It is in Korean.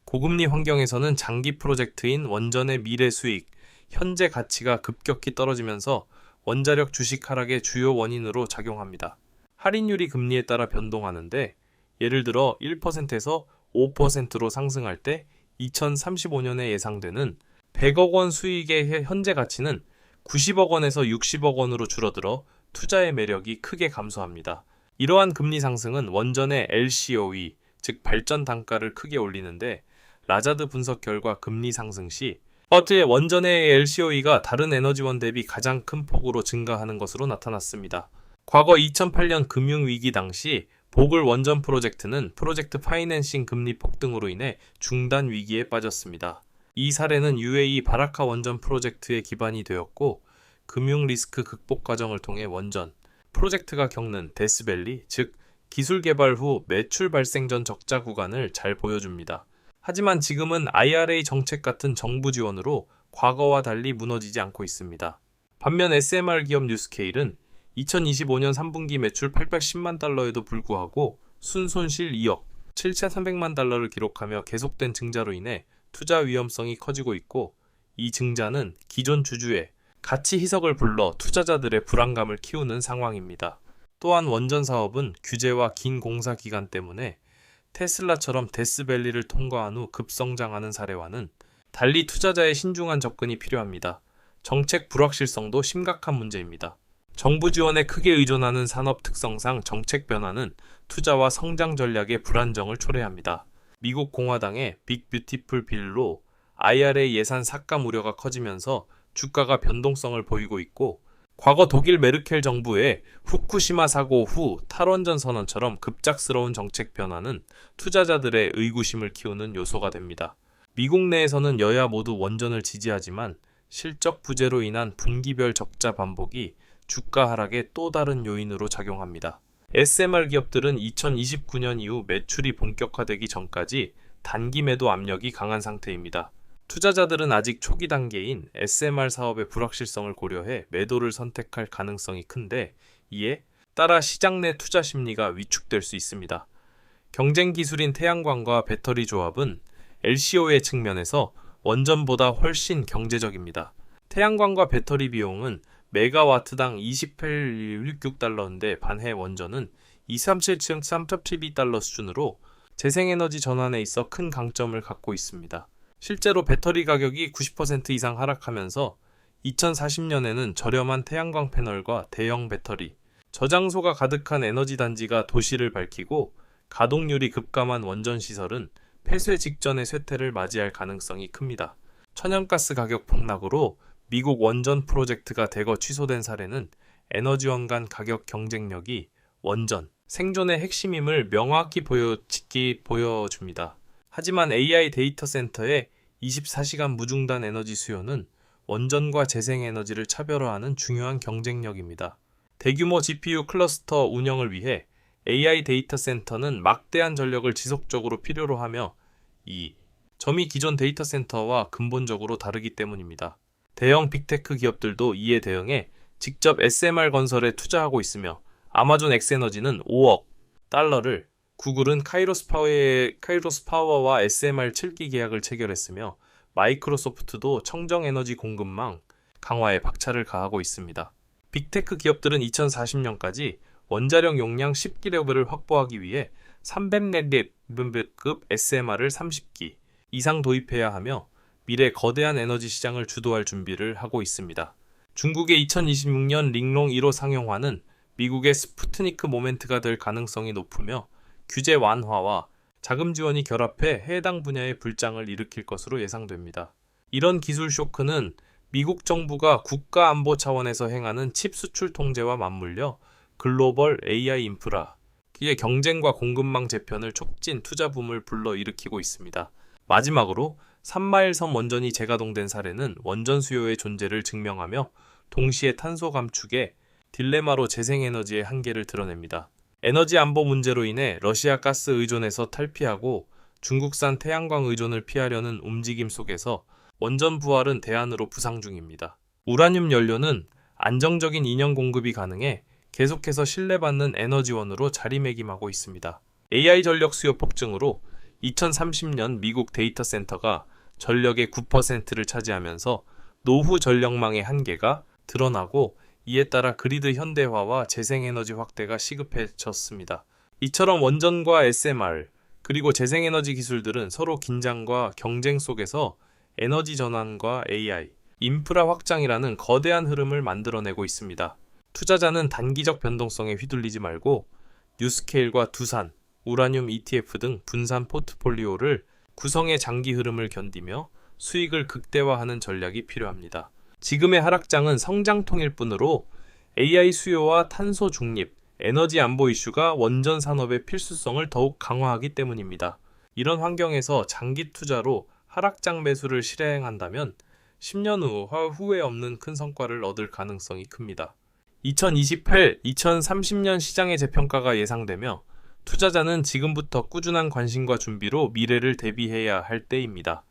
고금리 환경에서는 장기 프로젝트인 원전의 미래 수익, 현재 가치가 급격히 떨어지면서 원자력 주식 하락의 주요 원인으로 작용합니다. 할인율이 금리에 따라 변동하는데 예를 들어 1%에서 5%로 상승할 때 2035년에 예상되는 100억 원 수익의 현재 가치는 90억 원에서 60억 원으로 줄어들어 투자의 매력이 크게 감소합니다. 이러한 금리 상승은 원전의 LCOE, 즉 발전 단가를 크게 올리는데 라자드 분석 결과 금리 상승 시 퍼트의 원전의 LCOE가 다른 에너지원 대비 가장 큰 폭으로 증가하는 것으로 나타났습니다. 과거 2008년 금융위기 당시 보글 원전 프로젝트는 프로젝트 파이낸싱 금리 폭등으로 인해 중단 위기에 빠졌습니다. 이 사례는 UAE 바라카 원전 프로젝트의 기반이 되었고 금융 리스크 극복 과정을 통해 원전 프로젝트가 겪는 데스밸리, 즉 기술 개발 후 매출 발생 전 적자 구간을 잘 보여줍니다. 하지만 지금은 IRA 정책 같은 정부 지원으로 과거와 달리 무너지지 않고 있습니다. 반면 SMR 기업 뉴스케일은 2025년 3분기 매출 810만 달러에도 불구하고 순손실 2억 7,300만 달러를 기록하며 계속된 증자로 인해 투자 위험성이 커지고 있고 이 증자는 기존 주주의 가치 희석을 불러 투자자들의 불안감을 키우는 상황입니다. 또한 원전 사업은 규제와 긴 공사 기간 때문에 테슬라처럼 데스밸리를 통과한 후 급성장하는 사례와는 달리 투자자의 신중한 접근이 필요합니다. 정책 불확실성도 심각한 문제입니다. 정부 지원에 크게 의존하는 산업 특성상 정책 변화는 투자와 성장 전략의 불안정을 초래합니다. 미국 공화당의 빅 뷰티풀 빌로 IRA 예산 삭감 우려가 커지면서 주가가 변동성을 보이고 있고 과거 독일 메르켈 정부의 후쿠시마 사고 후 탈원전 선언처럼 급작스러운 정책 변화는 투자자들의 의구심을 키우는 요소가 됩니다. 미국 내에서는 여야 모두 원전을 지지하지만 실적 부재로 인한 분기별 적자 반복이 주가 하락의 또 다른 요인으로 작용합니다. SMR 기업들은 2029년 이후 매출이 본격화되기 전까지 단기 매도 압력이 강한 상태입니다. 투자자들은 아직 초기 단계인 SMR 사업의 불확실성을 고려해 매도를 선택할 가능성이 큰데 이에 따라 시장 내 투자 심리가 위축될 수 있습니다. 경쟁 기술인 태양광과 배터리 조합은 LCOE 측면에서 원전보다 훨씬 경제적입니다. 태양광과 배터리 비용은 메가와트당 28.16달러인데 반해 원전은 237.372달러 수준으로 재생에너지 전환에 있어 큰 강점을 갖고 있습니다. 실제로 배터리 가격이 90% 이상 하락하면서 2040년에는 저렴한 태양광 패널과 대형 배터리, 저장소가 가득한 에너지 단지가 도시를 밝히고 가동률이 급감한 원전 시설은 폐쇄 직전의 쇠퇴를 맞이할 가능성이 큽니다. 천연가스 가격 폭락으로 미국 원전 프로젝트가 대거 취소된 사례는 에너지원 간 가격 경쟁력이 원전, 생존의 핵심임을 명확히 보여줍니다. 하지만 AI 데이터 센터의 24시간 무중단 에너지 수요는 원전과 재생에너지를 차별화하는 중요한 경쟁력입니다. 대규모 GPU 클러스터 운영을 위해 AI 데이터 센터는 막대한 전력을 지속적으로 필요로 하며 이 점이 기존 데이터 센터와 근본적으로 다르기 때문입니다. 대형 빅테크 기업들도 이에 대응해 직접 SMR 건설에 투자하고 있으며 아마존 엑스에너지는 5억 달러를, 구글은 카이로스 파워와 SMR 7기 계약을 체결했으며 마이크로소프트도 청정 에너지 공급망 강화에 박차를 가하고 있습니다. 빅테크 기업들은 2040년까지 원자력 용량 10기가와트를 확보하기 위해 300렙급 SMR을 30기 이상 도입해야 하며 미래 거대한 에너지 시장을 주도할 준비를 하고 있습니다. 중국의 2026년 링롱 1호 상용화는 미국의 스푸트니크 모멘트가 될 가능성이 높으며 규제 완화와 자금 지원이 결합해 해당 분야의 불장을 일으킬 것으로 예상됩니다. 이런 기술 쇼크는 미국 정부가 국가 안보 차원에서 행하는 칩 수출 통제와 맞물려 글로벌 AI 인프라의 경쟁과 공급망 재편을 촉진 투자 붐을 불러일으키고 있습니다. 마지막으로 3마일섬 원전이 재가동된 사례는 원전 수요의 존재를 증명하며 동시에 탄소 감축의 딜레마로 재생에너지의 한계를 드러냅니다. 에너지 안보 문제로 인해 러시아 가스 의존에서 탈피하고 중국산 태양광 의존을 피하려는 움직임 속에서 원전 부활은 대안으로 부상 중입니다. 우라늄 연료는 안정적인 인연 공급이 가능해 계속해서 신뢰받는 에너지원으로 자리매김하고 있습니다. AI 전력 수요 폭증으로 2030년 미국 데이터 센터가 전력의 9%를 차지하면서 노후 전력망의 한계가 드러나고, 이에 따라 그리드 현대화와 재생에너지 확대가 시급해졌습니다. 이처럼 원전과 SMR, 그리고 재생에너지 기술들은 서로 긴장과 경쟁 속에서 에너지 전환과 AI, 인프라 확장이라는 거대한 흐름을 만들어내고 있습니다. 투자자는 단기적 변동성에 휘둘리지 말고 뉴스케일과 두산, 우라늄 ETF 등 분산 포트폴리오를 구성해 장기 흐름을 견디며 수익을 극대화하는 전략이 필요합니다. 지금의 하락장은 성장통일 뿐으로 AI 수요와 탄소 중립, 에너지 안보 이슈가 원전 산업의 필수성을 더욱 강화하기 때문입니다. 이런 환경에서 장기 투자로 하락장 매수를 실행한다면 10년 후 후회 없는 큰 성과를 얻을 가능성이 큽니다. 2028-2030년 시장의 재평가가 예상되며 투자자는 지금부터 꾸준한 관심과 준비로 미래를 대비해야 할 때입니다.